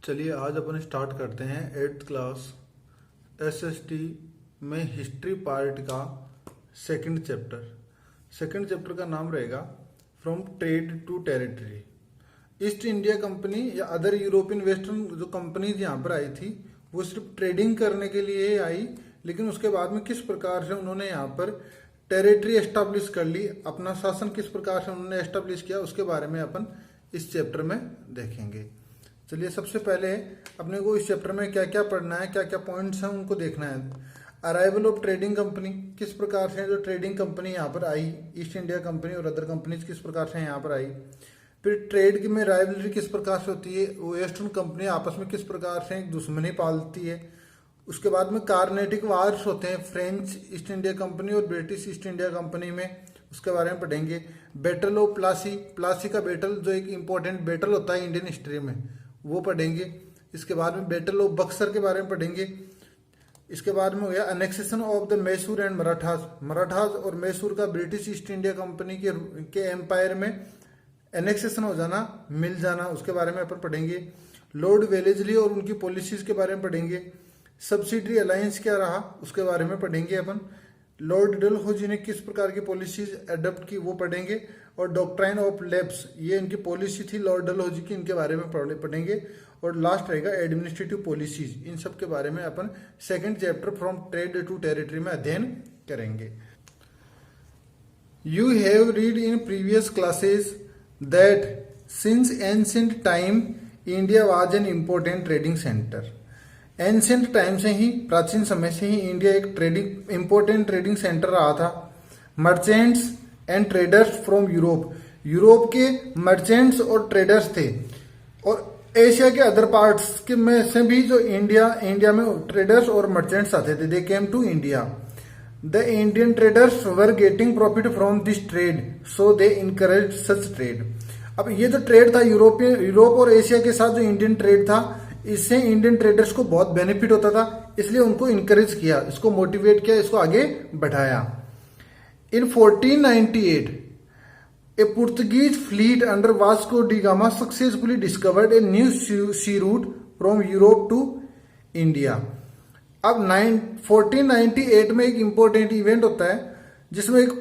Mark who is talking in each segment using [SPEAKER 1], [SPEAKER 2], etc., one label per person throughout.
[SPEAKER 1] चलिए आज अपन स्टार्ट करते हैं 8th क्लास एसएसटी में हिस्ट्री पार्ट का सेकंड चैप्टर का नाम रहेगा from trade to territory. East India Company या अदर यूरोपियन वेस्टर्न जो कंपनीज यहाँ पर आई थी वो सिर्फ ट्रेडिंग करने के लिए आई, लेकिन उसके बाद में किस प्रकार से उन्होंने यहाँ पर टेरिटरी एस्टेब्लिश कर ली, अपना शासन किस प्रकार से उन्होंने एस्टेब्लिश किया, उसके बारे में अपन इस चैप्टर में देखेंगे। चलिए सबसे पहले अपने को इस चैप्टर में क्या क्या पढ़ना है, क्या क्या पॉइंट्स हैं उनको देखना है। अराइवल ऑफ ट्रेडिंग कंपनी, किस प्रकार से जो ट्रेडिंग कंपनी यहाँ पर आई, ईस्ट इंडिया कंपनी और अदर कंपनीज किस प्रकार से यहाँ पर आई। फिर ट्रेड में राइवलरी किस प्रकार से होती है, वेस्टर्न कंपनी आपस में किस प्रकार से एक दुश्मनी पालती है। उसके बाद में कार्नेटिक वार्स होते हैं फ्रेंच ईस्ट इंडिया कंपनी और ब्रिटिश ईस्ट इंडिया कंपनी में, उसके बारे में पढ़ेंगे। बैटल ऑफ प्लासी, प्लासी का बैटल जो एक इम्पोर्टेंट बैटल होता है इंडियन हिस्ट्री में, वो पढ़ेंगे। इसके बाद में बैटल ऑफ बक्सर के बारे में पढ़ेंगे। इसके बाद में हो गया annexation of the Mysore and Marathas और मैसूर का ब्रिटिश ईस्ट इंडिया कंपनी के एम्पायर में एनेक्सेशन हो जाना, मिल जाना, उसके बारे में अपन पढ़ेंगे। लॉर्ड वेलेस्ली और उनकी पॉलिसीज के बारे में पढ़ेंगे। सब्सिडरी अलायंस क्या रहा उसके बारे में पढ़ेंगे अपन। लॉर्ड डलहौजी ने किस प्रकार की पॉलिसीज अडॉप्ट की वो पढ़ेंगे। और डॉक्ट्राइन ऑफ लैप्स, ये इनकी पॉलिसी थी लॉर्ड डलहौजी की, इनके बारे में पढ़ेंगे। और लास्ट रहेगा एडमिनिस्ट्रेटिव पॉलिसीज, इन सब के बारे में अपन second chapter from trade to territory में अध्ययन करेंगे। You have read in previous classes that since ancient time India was an important trading centre. Ancient time से ही, प्राचीन समय से ही इंडिया एक इंपोर्टेंट ट्रेडिंग सेंटर रहा था। Merchants and traders from Europe के मर्चेंट्स और ट्रेडर्स थे, और एशिया के अदर पार्ट्स के में से भी जो इंडिया में ट्रेडर्स और मर्चेंट्स आते थे। They came to India. The Indian traders were getting profit from this trade, so they encourage such trade. अब ये जो ट्रेड था यूरोप और एशिया के साथ, जो इंडियन ट्रेड था, इससे इंडियन ट्रेडर्स को बहुत बेनिफिट होता था, इसलिए उनको इनकरेज किया, इसको मोटिवेट किया, इसको आगे बढ़ाया। इन 1498 a Portuguese fleet under Vasco da Gama successfully discovered a new sea route from Europe to India। अब 1498 में एक इंपॉर्टेंट इवेंट होता है जिसमें एक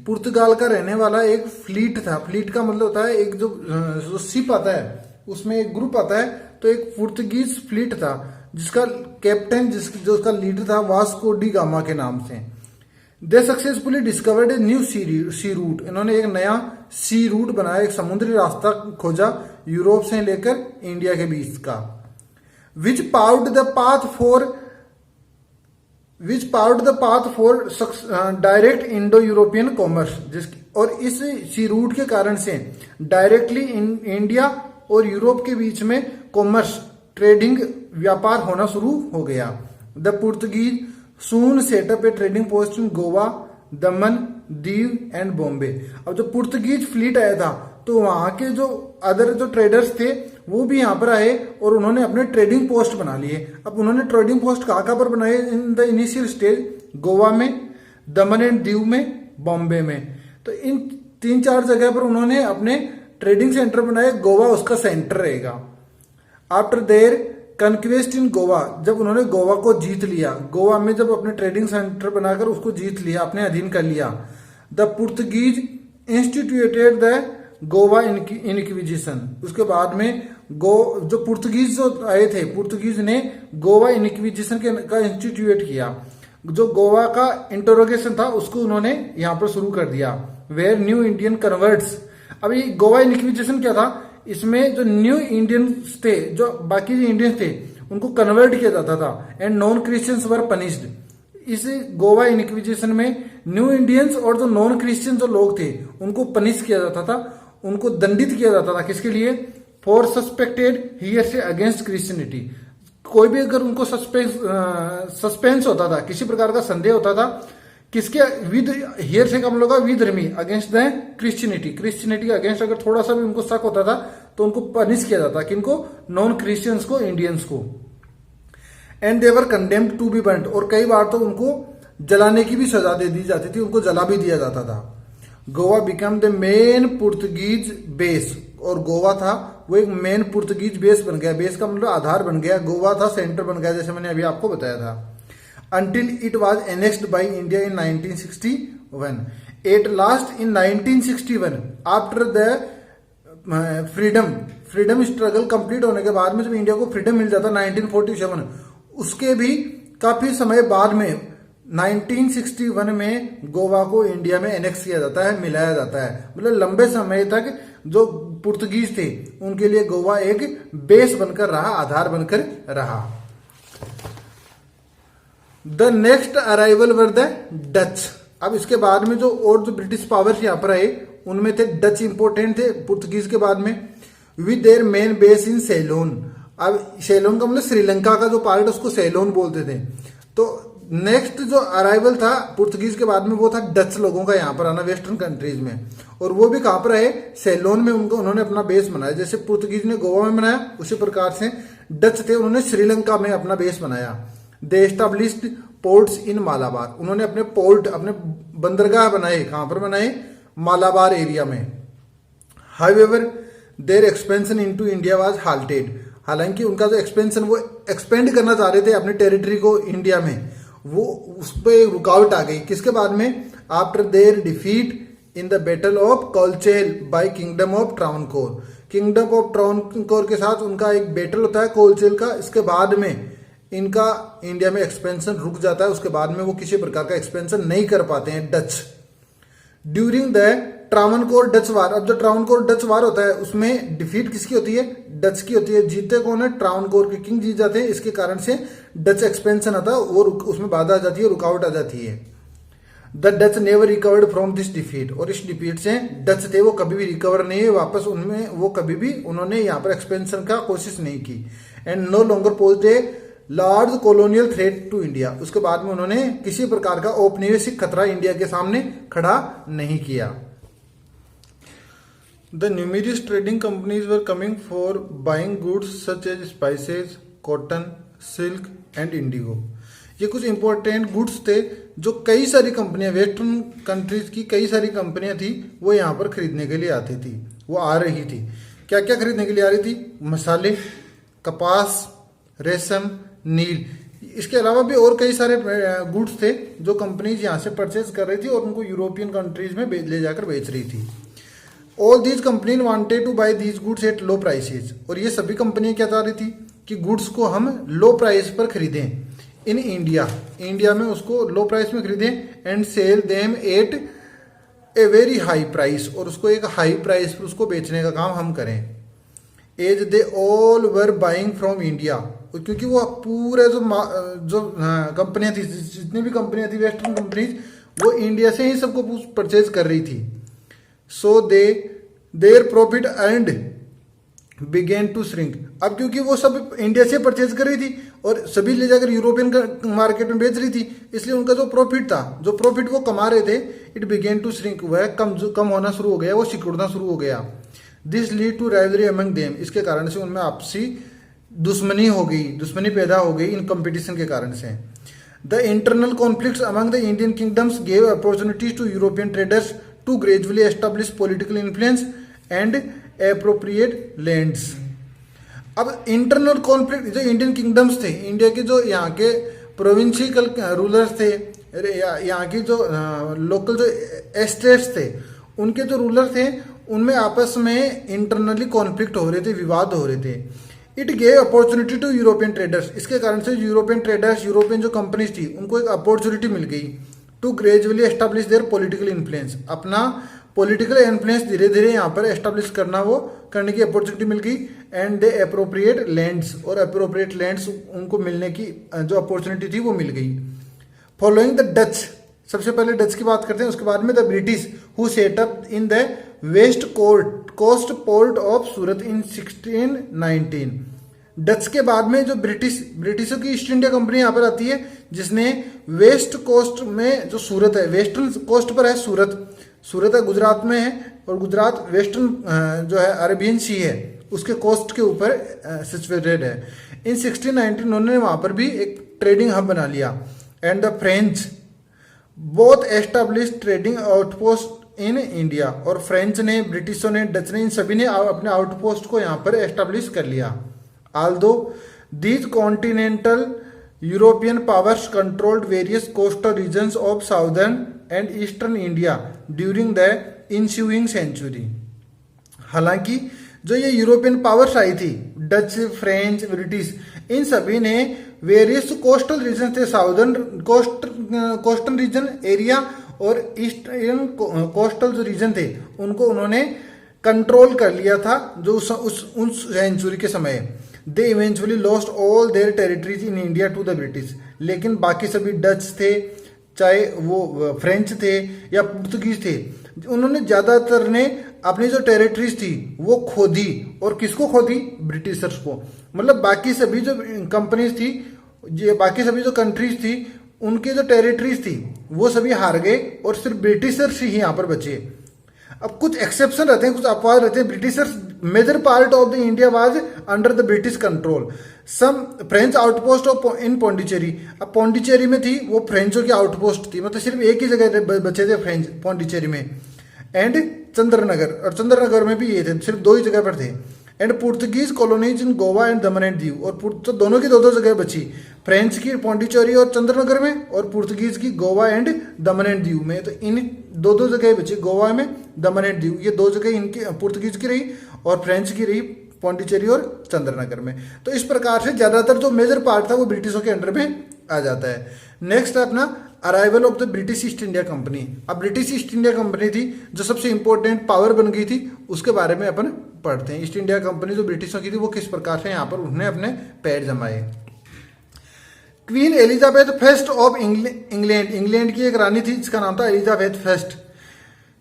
[SPEAKER 1] पुर्तगाल का रहने वाला एक फ्लीट था। फ्लीट का मतलब होता है एक जो शिप आता है उसमें एक ग्रुप आता है, तो एक पुर्तगीज फ्लीट था जिसका कैप्टन जो उसका लीडर था वास्को डी गामा के नाम से। They successfully discovered a new sea route, इन्होंने एक नया सी रूट बनाया, एक समुद्री रास्ता खोजा यूरोप से लेकर इंडिया के बीच का। Which paved the path for direct Indo European commerce, और इस सी रूट के कारण से डायरेक्टली इंडिया और यूरोप के बीच में कॉमर्स, ट्रेडिंग, व्यापार होना शुरू हो गया। The Portuguese soon setup A trading post in Goa, Daman, Diu and Bombay. अब जब पुर्तगीज फ्लीट आया था तो वहां के जो अदर जो ट्रेडर्स थे वो भी यहाँ पर आए और उन्होंने अपने ट्रेडिंग पोस्ट बना लिए। अब उन्होंने ट्रेडिंग पोस्ट कहाँ पर बनाए in the initial stage? Goa में, दमन एंड दीव में, बॉम्बे में। तो इन 3-4 जगह पर उन्होंने अपने ट्रेडिंग सेंटर बनाए, गोवा उसका सेंटर रहेगा। आफ्टर देयर कन्क्वेस्ट इन गोवा, जब उन्होंने गोवा को जीत लिया, गोवा में जब अपने ट्रेडिंग सेंटर बनाकर उसको जीत लिया, अपने अधीन कर लिया, the Portuguese instituted the Goa inquisition. उसके बाद में जो पुर्तगीज जो आए थे, पुर्तगीज ने गोवा इनक्विजिशन का इंस्टीट्यूट किया। जो गोवा का इंटरोगेशन था उसको उन्होंने यहाँ पर शुरू कर दिया। वेयर न्यू इंडियन कन्वर्ट्स, अभी गोवा इनक्विजिशन क्या था, इसमें जो न्यू इंडियंस थे, जो बाकी जो इंडियंस थे, उनको कन्वर्ट किया जाता था, and non Christians were punished. इस गोवा इनक्विजिशन में न्यू इंडियंस और जो नॉन क्रिश्चियन जो लोग थे उनको पनिश किया जाता था, उनको दंडित किया जाता था। किसके लिए? फॉर सस्पेक्टेड हियर से अगेंस्ट क्रिश्चियनिटी। कोई भी अगर उनको सस्पेंस होता था, किसी प्रकार का संदेह होता था, किसके विद, हियर से कम लोग विधर्मी, अगेंस्ट द क्रिश्चियनिटी के अगेंस्ट अगर थोड़ा सा भी उनको शक होता था तो उनको पनिश किया जाता। किनको? नॉन क्रिश्चियंस को, इंडियंस को। And they were condemned to be burned, और कई बार तो उनको जलाने की भी सजा दे दी जाती थी, उनको जला भी दिया जाता था। Goa become the main Portuguese base, और गोवा था वो एक मेन पुर्तगीज बेस बन गया, बेस का मतलब आधार बन गया, गोवा था सेंटर बन गया, जैसे मैंने अभी आपको बताया था। Until it was annexed by India in 1961. At last in 1961, after the freedom struggle complete होने के बाद में जब इंडिया को फ्रीडम मिल जाता 1947, उसके भी काफी समय बाद में 1961 में गोवा को इंडिया में एनेक्स किया जाता है, मिलाया जाता है। मतलब लंबे समय तक जो पुर्तगीज थे उनके लिए गोवा एक बेस बनकर रहा, आधार बनकर रहा। The next arrival were the Dutch. अब इसके बाद में जो और जो ब्रिटिश पावर्स यहाँ पर आए उनमें थे डच इंपोर्टेंट थे पुर्तगीज के बाद में, with their main base in Ceylon. अब सेलोन का मतलब श्रीलंका का जो पार्ट उसको सेलोन बोलते थे। तो नेक्स्ट जो अराइवल था पुर्तगीज के बाद में वो था डच लोगों का यहाँ पर आना वेस्टर्न कंट्रीज में, और वो भी कहाँ पर आए, सेलोन में उन्होंने अपना बेस बनाया। जैसे पुर्तगीज ने गोवा में बनाया उसी प्रकार से डच थे उन्होंने श्रीलंका में अपना बेस बनाया। They established ports in Malabar, उन्होंने अपने पोर्ट अपने बंदरगाह बनाए, कहां पर बनाए, मालाबार एरिया में। However their expansion into India was halted, हालांकि उनका जो एक्सपेंशन वो एक्सपेंड करना चाह रहे थे अपने टेरिटरी को इंडिया में, वो उस पर रुकावट आ गई। किसके बाद में, after their defeat in the battle of Colachel by kingdom of Travancore. Kingdom of Travancore के साथ उनका एक बैटल होता है कोलचेल का, इसके बाद में इनका इंडिया में एक्सपेंशन रुक जाता है। उसके बाद में वो किसी प्रकार का एक्सपेंशन नहीं कर पाते हैं Dutch. During the Travancore Dutch war, अब जो ट्रावनकोर डच वार होता है उसमें डिफीट किसकी होती है, डच की होती है। जीते कौन है, ट्रावनकोर के किंग जीत जाते हैं। इसके कारण से डच एक्सपेंशन आता है और उसमें बाधा आ जाती है, रुकावट आ जाती है। The Dutch never recovered from this defeat, और इस डिफीट से डच थे वो कभी भी रिकवर नहीं है वापस, उनमें वो कभी भी उन्होंने यहाँ पर एक्सपेंशन का कोशिश नहीं की। And no longer posed a large colonial threat to India, उसके बाद में उन्होंने किसी प्रकार का औपनिवेशिक खतरा इंडिया के सामने खड़ा नहीं किया। The numerous trading companies were coming for buying goods such as spices, cotton, silk and indigo. ये कुछ इंपॉर्टेंट गुड्स थे जो कई सारी कंपनियां, वेस्टर्न कंट्रीज की कई सारी कंपनियां थी वो यहाँ पर खरीदने के लिए आती थी, वो आ रही थी। क्या क्या खरीदने के लिए आ रही थी, मसाले, कपास, रेशम, नील। इसके अलावा भी और कई सारे गुड्स थे जो कंपनीज यहाँ से परचेज कर रही थी और उनको यूरोपियन कंट्रीज में ले जाकर बेच रही थी। All these company wanted to buy these goods at low prices, और ये सभी कंपनियां क्या चाह रही थी कि गुड्स को हम लो प्राइस पर खरीदें इन इंडिया, इंडिया में उसको लो प्राइस में खरीदें, and sell them at a very high price, और उसको एक हाई प्राइस पर उसको बेचने का काम हम करें। As they all were buying from India, क्योंकि वो पूरे जो कंपनियां थी, जितनी भी कंपनियां थी वेस्टर्न कंपनीज, वो इंडिया से ही सबको परचेज कर रही थी। So their profit and began to shrink. अब क्योंकि वो सब इंडिया से परचेज कर रही थी और सभी ले जाकर यूरोपियन मार्केट में बेच रही थी, इसलिए उनका जो प्रॉफिट था, जो प्रॉफिट वो कमा रहे थे, इट बिगेन टू श्रिंक, वह कम होना शुरू हो गया, वो सिकुड़ना शुरू हो गया। This lead to rivalry among them, इसके कारण से उनमें आपसी दुश्मनी हो गई, दुश्मनी पैदा हो गई इन कंपटीशन के कारण से। The internal conflicts among the Indian kingdoms gave opportunities to European traders to gradually establish political influence and appropriate lands. अब इंटरनल कॉन्फ्लिक्ट, जो इंडियन किंगडम्स थे, इंडिया के जो यहाँ के प्रोविंशियल रूलर्स थे, यहाँ की जो लोकल जो एस्टेट्स थे, उनके जो रूलर थे उनमें आपस में इंटरनली कॉन्फ्लिक्ट हो रहे थे, विवाद हो रहे थे। It gave opportunity to European traders, इसके कारण से यूरोपियन ट्रेडर्स, यूरोपियन जो कंपनीज थी, उनको एक अपॉर्चुनिटी मिल गई to gradually establish their political influence, अपना पॉलिटिकल इन्फ्लुएंस धीरे धीरे यहाँ पर एस्टेब्लिश करना, वो करने की अपॉर्चुनिटी मिल गई। एंड दे अप्रोप्रिएट लैंड्स, और अप्रोप्रिएट लैंड्स उनको मिलने की जो अपॉर्चुनिटी थी वो मिल गई। फॉलोइंग द डच, सबसे पहले डच की बात करते हैं, उसके बाद में the British who set up in the west coast port of Surat in 1619। Dutch के बाद में जो ब्रिटिशों की ईस्ट इंडिया कंपनी यहाँ पर आती है, जिसने वेस्ट कोस्ट में जो सूरत है, वेस्टर्न कोस्ट पर है सूरत है गुजरात में है, और गुजरात वेस्टर्न जो है अरेबियन सी है उसके कोस्ट के ऊपर सिचुएटेड है। इन 1619 उन्होंने वहां पर भी एक ट्रेडिंग हब बना लिया। And the French both establish trading outpost in India. और फ्रेंच ने, ब्रिटिशों ने, डच ने, इन सभी ने अपने आउटपोस्ट को यहाँ पर एस्टेब्लिश कर लिया। Although these continental European powers controlled various coastal regions of southern and eastern India during the ensuing century. हालांकि जो ये यूरोपियन पावर्स आई थी, डच, फ्रेंच, ब्रिटिश, इन सभी ने वेरियस कोस्टल रीजन थे, साउदर्न कोस्टल रीजन एरिया और ईस्टर्न कोस्टल जो reason थे उनको उन्होंने कंट्रोल कर लिया था जो उस सेंचुरी के समय। They eventually lost all their territories in India to the British. लेकिन बाकी सभी डच थे, चाहे वो फ्रेंच थे या पुर्तगीज थे, उन्होंने ज्यादातर ने अपनी जो टेरिटरीज थी वो खो दी। और किसको खो दी? ब्रिटिशर्स को। मतलब बाकी सभी जो कंपनीज थी, बाकी सभी जो कंट्रीज थी, उनके जो टेरिटरीज थी वो सभी हार गए और सिर्फ ब्रिटिशर्स ही यहाँ पर बचे। अब कुछ एक्सेप्शन रहते हैं, कुछ अपवाद रहते हैं। Britishers, major part of the India was under the British control. Some French outpost of in Pondicherry. अब पौंडीचेरी में थी वो फ्रेंचों की आउटपोस्ट थी, मतलब सिर्फ एक ही जगह बचे थे फ्रेंच पौंडीचेरी में, एंड चंद्रनगर, और चंद्रनगर में भी ये थे, सिर्फ दो ही जगह पर थे। And Portuguese colonies in Goa and Daman and Diu. और तो दोनों की दो दो जगह बची, फ्रेंच की पौंडीचेरी और चंद्रनगर में, और पुर्तगीज की Goa and Daman and Diu में। तो इन दो दो जगह बची, गोवा में, दमन एंड दीव, ये दो जगह इनकी पुर्तगीज की रही और फ्रेंच की रही पौंडीचेरी और चंद्रनगर में। तो इस प्रकार से ज्यादातर जो मेजर पार्ट था वो ब्रिटिशों के अंडर में आ जाता है। नेक्स्ट है अपना arrival of the British east India company. अब ब्रिटिश ईस्ट इंडिया कंपनी थी जो सबसे इंपॉर्टेंट पावर बन गई थी, उसके बारे में अपन पढ़ते हैं। ईस्ट इंडिया कंपनी जो ब्रिटिशों की थी वो किस प्रकार से यहाँ पर उन्होंने अपने पैर जमाए। Queen Elizabeth first of England, England की एक रानी थी जिसका नाम था Elizabeth first.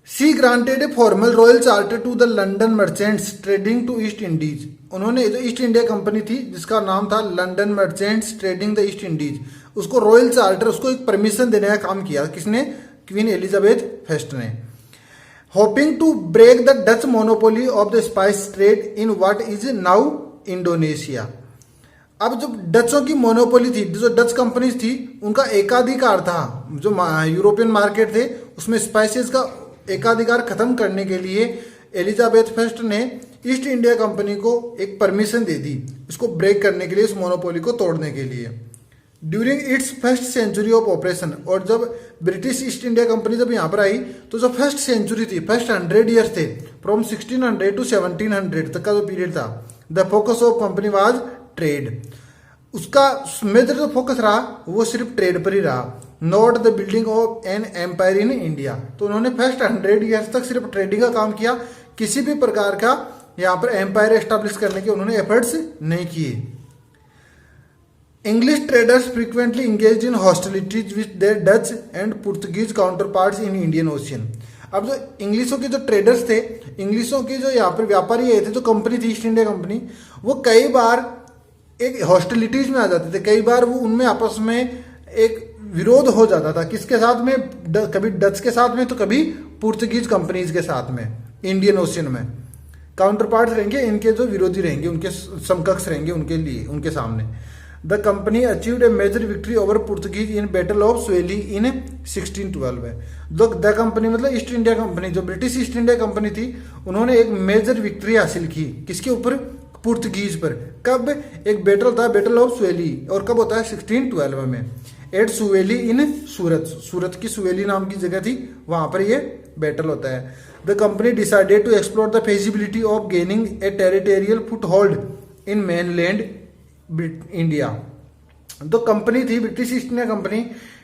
[SPEAKER 1] She granted a formal royal charter to the London merchants trading to East Indies. उन्होंने जो ईस्ट इंडिया कंपनी थी जिसका नाम था London merchants trading the East Indies, उसको रॉयल चार्टर, उसको एक परमिशन देने का काम किया। किसने? क्वीन एलिजाबेथ फर्स्ट ने। Hoping to break the Dutch monopoly of the spice trade in what is now Indonesia. अब जो डचों की मोनोपोली थी, जो डच कंपनीज थी, उनका एकाधिकार था जो यूरोपियन मार्केट थे उसमें स्पाइसेस का एकाधिकार खत्म करने के लिए एलिजाबेथ फर्स्ट ने ईस्ट इंडिया कंपनी को एक परमिशन दे दी इसको ब्रेक करने के लिए, इस मोनोपोली को तोड़ने के लिए। During its first century of operation, और जब ब्रिटिश ईस्ट इंडिया कंपनी जब यहाँ पर आई तो जो फर्स्ट सेंचुरी थी, फर्स्ट 100 ईयर्स थे, फ्रॉम 1600 टू 1700 तक का जो पीरियड था, the focus of company was trade. उसका मेजर जो फोकस रहा वो सिर्फ ट्रेड पर ही रहा, not the building of an empire in India. तो उन्होंने फर्स्ट 100 ईयर्स तक सिर्फ ट्रेडिंग का काम किया, किसी भी प्रकार का यहाँ पर एम्पायर एस्टैब्लिश करने के उन्होंने एफर्ट्स नहीं किए। English traders frequently engage in hostilities with their Dutch and Portuguese counter parts in Indian ocean. अब जो इंग्लिशों के जो ट्रेडर्स थे, इंग्लिशों के जो यहाँ पर व्यापारी आए थे, जो कंपनी थी ईस्ट इंडिया कंपनी, वो कई बार एक हॉस्टिलिटीज में आ जाते थे, कई बार वो उनमें आपस में एक विरोध हो जाता था। किसके साथ में? कभी डच के साथ में तो कभी पुर्तगीज कंपनीज के साथ में। इंडियन ओशियन में काउंटर पार्ट रहेंगे, इनके जो विरोधी रहेंगे, उनके समकक्ष रहेंगे उनके लिए, उनके सामने। The company achieved a major victory over Portuguese in battle of Swally in 1612 है। द कंपनी मतलब ईस्ट इंडिया कंपनी, जो ब्रिटिश ईस्ट इंडिया कंपनी थी, उन्होंने एक मेजर विक्ट्री हासिल की। किसके ऊपर? पुर्तगीज पर। कब? एक बैटल था, बैटल ऑफ स्वेली, और कब होता है? 1612 में, एट सुवेली इन सूरत। सूरत की सुवेली नाम की जगह थी, वहां पर ये बैटल होता है। The company decided to explore the feasibility of gaining a territorial foothold in mainland India. तो कंपनी थी British east India company,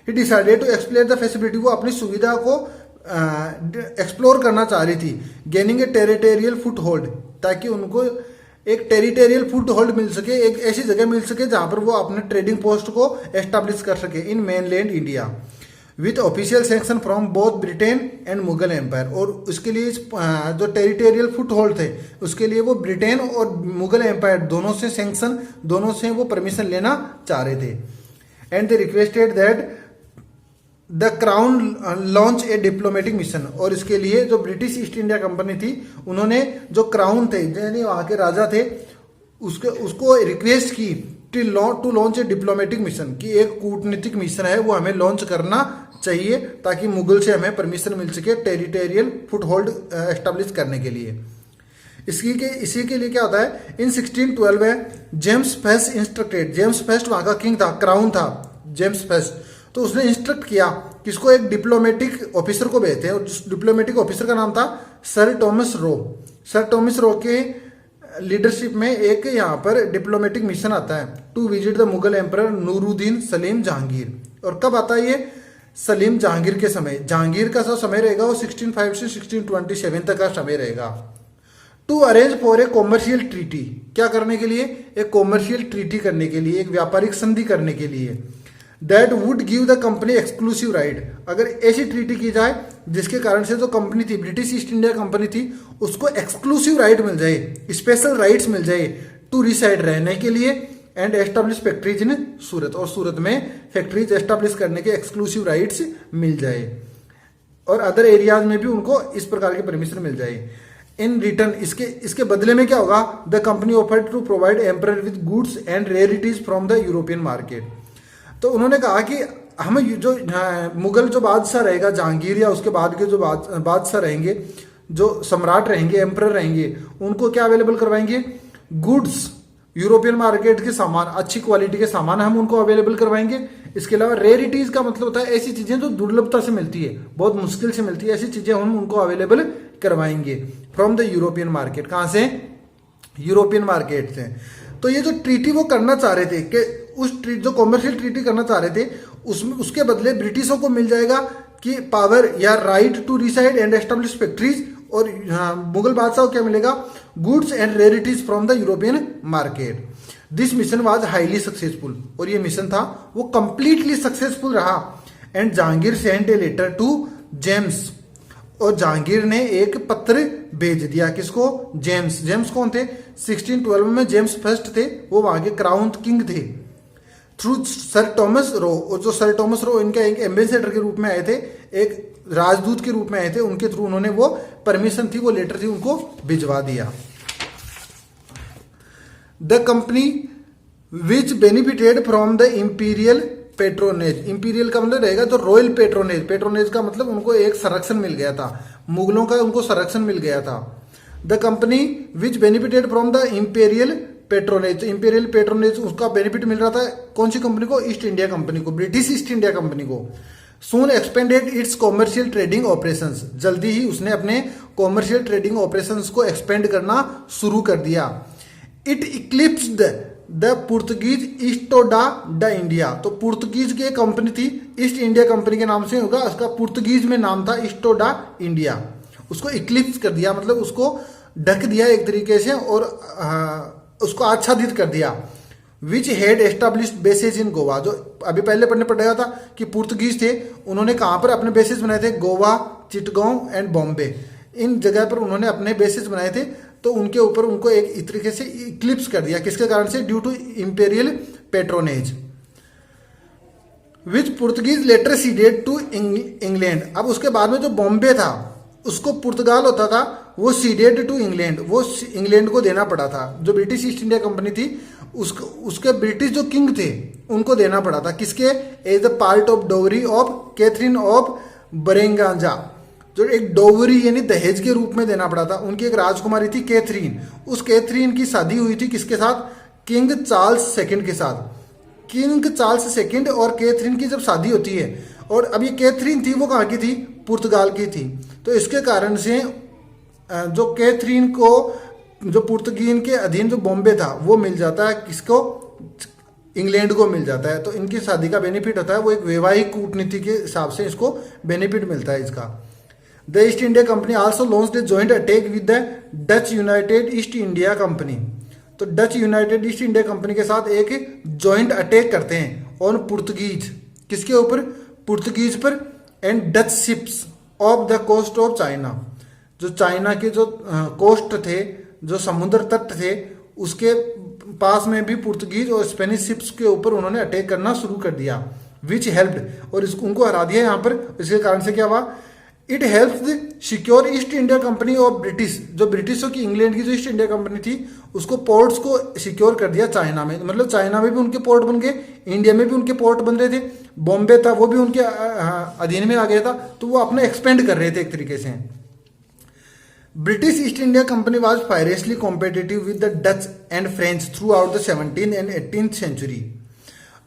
[SPEAKER 1] he decided to explore the feasibility, वो अपनी सुविधा को एक्सप्लोर करना चाह रही थी। Gaining a territorial foothold, ताकि उनको एक टेरिटोरियल फुट होल्ड मिल सके, एक ऐसी जगह मिल सके जहां पर वो अपने ट्रेडिंग पोस्ट को एस्टैब्लिश कर सके in mainland India, with official sanction from both Britain and Mughal empire. और उसके लिए जो टेरिटोरियल फुट होल्ड थे, उसके लिए वो ब्रिटेन और मुगल एम्पायर दोनों से सैंक्शन, दोनों से वो परमिशन लेना चाह रहे थे। And they requested that the crown launch a diplomatic mission, और इसके लिए जो ब्रिटिश ईस्ट इंडिया कंपनी थी, उन्होंने जो क्राउन थे, यानी वहां के राजा थे, उसको रिक्वेस्ट की to launch a diplomatic mission, कि एक कूटनीतिक मिशन है वो हमें लॉन्च करना चाहिए ताकि मुगल से हमें परमिशन मिल सके टेरिटोरियल फुटहोल्ड एस्टेब्लिश करने के लिए। इसी के लिए क्या होता है, इन 1612 में James fest instructed, James fest वहां का किंग था, क्राउन था जेम्स फेस्ट, तो उसने इंस्ट्रक्ट किया किसको, एक डिप्लोमेटिक ऑफिसर को भेजते हैं, और उस डिप्लोमेटिक ऑफिसर का नाम था sir Thomas Roe. Sir Thomas Roe के लीडरशिप में एक यहाँ पर डिप्लोमेटिक मिशन आता है to visit the Mughal emperor Nuruddin Salim Jahangir. और कब आता है ये, सलीम जहांगीर के समय, जहांगीर का जो समय रहेगा वो 1605 से 1627 तक का समय रहेगा। To arrange for a commercial treaty, क्या करने के लिए, एक कॉमर्शियल ट्रीटी करने के लिए, एक व्यापारिक संधि करने के लिए। That would give the company exclusive right, अगर ऐसी ट्रीटी की जाए जिसके कारण से जो कंपनी थी, ब्रिटिश ईस्ट इंडिया कंपनी थी, उसको एक्सक्लूसिव राइट मिल जाए, स्पेशल राइट्स मिल जाए टू रिसाइड, रहने के लिए, एंड एस्टेब्लिश फैक्ट्रीज इन सूरत, और सूरत में फैक्ट्रीज एस्टेब्लिश करने के एक्सक्लूसिव राइट्स मिल जाए, और अदर एरियाज में भी उनको इस प्रकार की परमिशन मिल जाए। इन रिटर्न, इसके बदले में क्या होगा, the company offered to provide emperor with goods and rarities from the European market. तो उन्होंने कहा कि हम जो मुगल जो बादशाह रहेगा जहांगीर, या उसके बाद के जो बादशाह रहेंगे, जो सम्राट रहेंगे, एम्परर रहेंगे, उनको क्या अवेलेबल करवाएंगे, गुड्स, यूरोपियन मार्केट के सामान, अच्छी क्वालिटी के सामान हम उनको अवेलेबल करवाएंगे। इसके अलावा रेयरिटीज का मतलब होता है ऐसी चीजें जो दुर्लभता से मिलती है, बहुत मुश्किल से मिलती है, ऐसी चीजें हम उनको अवेलेबल करवाएंगे फ्रॉम द यूरोपियन मार्केट। कहां से, यूरोपियन मार्केट से। तो ये जो ट्रीटी वो करना चाह रहे थे कि जो कॉमर्शियल ट्रीटी करना चाह रहे थे, उसमें उसके बदले ब्रिटिशों को मिल जाएगा कि पावर या right to reside and establish factories, और मुगल बादशाह को क्या मिलेगा, goods and rarities from the European market. This mission was highly successful, और ये मिशन था वो कंप्लीटली सक्सेसफुल रहा। And Jahangir sent a letter to James, और जहांगीर ने एक पत्र भेज दिया, किसको, जेम्स। जेम्स कौन थे, 1612 में जेम्स फर्स्ट थे, वो वहां के क्राउन किंग थे, थ्रू सर टॉमस रो। और जो सर टॉमस रो इनके एक एम्बेसडर के रूप में आए थे, एक राजदूत के रूप में आए थे, उनके थ्रू उन्होंने वो परमिशन थी, वो लेटर थी, उनको भिजवा दिया। The company which benefited from the imperial patronage, imperial का मतलब रहेगा तो रॉयल पेट्रोनेज, पेट्रोनेज का मतलब उनको एक संरक्षण मिल गया था, मुगलों का उनको संरक्षण मिल गया था। The company which benefited from the imperial patronage, imperial patronage उसका बेनिफिट मिल रहा था कौन सी कंपनी को, ईस्ट इंडिया कंपनी को, ब्रिटिश ईस्ट इंडिया कंपनी को। Soon expanded its commercial trading operations, जल्दी ही उसने अपने कॉमर्शियल ट्रेडिंग ऑपरेशंस को एक्सपेंड करना शुरू कर दिया। इट इक्लिप्स्ड द पुर्तगीज ईस्टोडा द इंडिया, तो पुर्तगीज की एक कंपनी थी, ईस्ट इंडिया कंपनी के नाम से होगा, उसका पुर्तगीज में नाम था ईस्टोडा इंडिया, उसको इक्लिप्स कर दिया, मतलब उसको ढक दिया एक तरीके से, और उसको आच्छादित कर दिया। विच हेड एस्टेब्लिश्ड बेसेज इन गोवा, जो अभी पहले पढ़ने पड़ेगा था कि पुर्तगीज थे, उन्होंने कहां पर अपने बेसेस बनाए थे, गोवा, चिटगांव एंड बॉम्बे, इन जगह पर उन्होंने अपने बेसेस बनाए थे। तो उनके ऊपर उनको एक तरीके से इक्लिप्स कर दिया, किसके कारण से, due to imperial patronage. Which Portuguese later ceded to England, अब उसके बाद में जो बॉम्बे था उसको पुर्तगाल होता था, वो सीडेड टू इंग्लैंड, वो इंग्लैंड को देना पड़ा था। जो ब्रिटिश ईस्ट इंडिया कंपनी थी उसके ब्रिटिश जो किंग थे उनको देना पड़ा था, किसके, as a part of dowry of Catherine of Braganza, जो एक डोवरी यानी दहेज के रूप में देना पड़ा था। उनकी एक राजकुमारी थी कैथरीन, उस कैथरीन की शादी हुई थी किसके साथ, किंग चार्ल्स सेकंड के साथ। किंग चार्ल्स सेकंड और कैथरीन की जब शादी होती है, और अब ये कैथरीन थी वो कहाँ की थी, पुर्तगाल की थी, तो इसके कारण से जो कैथरीन को जो पुर्तगीज के अधीन जो बॉम्बे था वो मिल जाता है, किसको, इंग्लैंड को मिल जाता है। तो इनकी शादी का बेनिफिट होता है, वो एक वैवाहिक कूटनीति के हिसाब से इसको बेनिफिट मिलता है इसका। The East India company also launched a joint attack with the Dutch United East India company, तो Dutch United East India company के साथ एक जॉइंट अटैक करते हैं ऑन पुर्तगीज, किसके ऊपर, पुर्तगीज पर, and Dutch ships off the coast of China, जो चाइना के जो कोस्ट थे, जो समुद्र तट थे, उसके पास में भी पुर्तगीज और स्पेनिश शिप्स के ऊपर उन्होंने अटैक करना शुरू कर दिया। विच हेल्प्ड, और उनको हरा दिया यहाँ पर। इसके कारण से क्या हुआ, it help secure east India company of British, जो ब्रिटिशों की इंग्लैंड की जो ईस्ट इंडिया कंपनी थी उसको पोर्ट्स को सिक्योर कर दिया चाइना में। मतलब चाइना में भी उनके पोर्ट बन गए, इंडिया में भी उनके पोर्ट बन रहे थे, बॉम्बे था वो भी उनके अधीन में आ गया था, तो वो अपना एक्सपेंड कर रहे थे एक तरीके से। British east India company was fiercely competitive with the Dutch and French throughout the 17th and 18th century.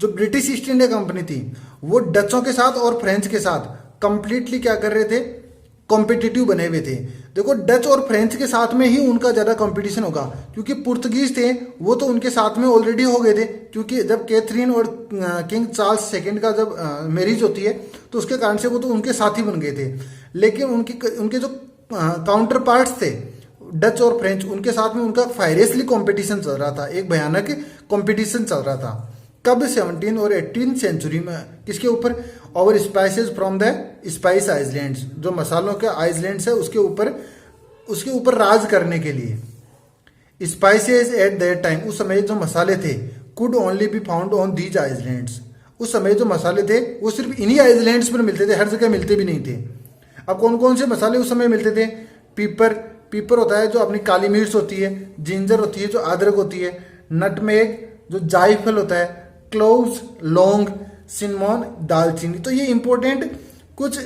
[SPEAKER 1] जो ब्रिटिश ईस्ट इंडिया कंपनी थी वो डचों के साथ और फ्रेंच के साथ कंप्लीटली क्या कर रहे थे, कॉम्पिटिटिव बने हुए थे। देखो डच और फ्रेंच के साथ में ही उनका ज्यादा कंपटीशन होगा, क्योंकि पुर्तगीज थे वो तो उनके साथ में ऑलरेडी हो गए थे, क्योंकि जब कैथरीन और किंग चार्ल्स सेकंड का जब मैरिज होती है तो उसके कारण से वो तो उनके साथ ही बन गए थे। लेकिन उनके जो काउंटर पार्ट्स थे डच और फ्रेंच, उनके साथ में उनका फायरेसली कंपटीशन चल रहा था, एक भयानक कंपटीशन चल रहा था। कब 17 और 18 सेंचुरी में, किसके ऊपर, over spices from the spice islands, जो मसालों के आइलैंड्स है उसके ऊपर राज करने के लिए। स्पाइसेस एट दैट टाइम, उस समय जो मसाले थे, could only be found on these islands, उस समय जो मसाले थे वो सिर्फ इन्हीं आइलैंड्स पर मिलते थे, हर जगह मिलते भी नहीं थे। अब कौन कौन से मसाले उस समय मिलते थे, पीपर होता है जो अपनी काली मिर्च होती है, जिंजर होती है जो अदरक होती है, नटमेग जो जायफल होता है, क्लोव्स लौंग, सिनेमन दालचीनी। तो ये इंपॉर्टेंट कुछ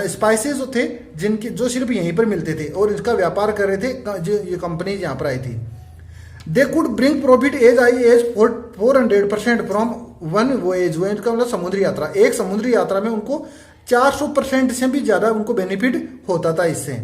[SPEAKER 1] स्पाइसेस थे जिनके जो सिर्फ यहीं पर मिलते थे और इसका व्यापार कर रहे थे जो ये कंपनी यहाँ पर आई थी। They could bring profit as high as 400% from one voyage, voyage का मतलब समुद्री यात्रा, एक समुद्री यात्रा में उनको 400% से भी ज्यादा उनको बेनिफिट होता था इससे।